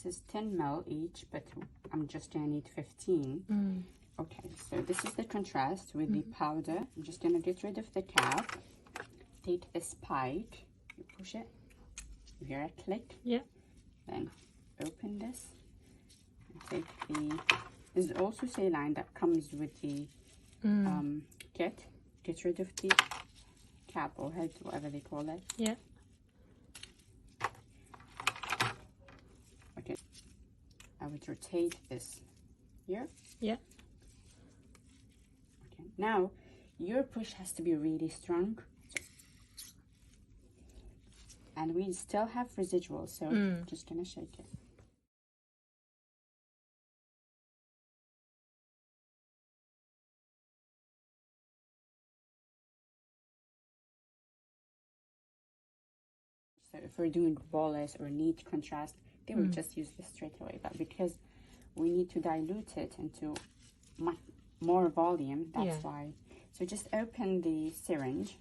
This is 10 ml each, but I'm just gonna need 15. Okay, so this is the contrast with the powder. I'm just gonna get rid of the cap. Take the spike, you push it, you hear a click. Yeah. Then open this. And take the. There's also saline that comes with the kit. Get rid of the cap or head, whatever they call it. Yeah. Okay. I would rotate this here. Yeah. Okay. Now, your push has to be really strong. And we still have residual, so I'm just gonna shake it. So if we're doing bolus or neat contrast, they will just use this straight away. But because we need to dilute it into much more volume, that's why. So just open the syringe.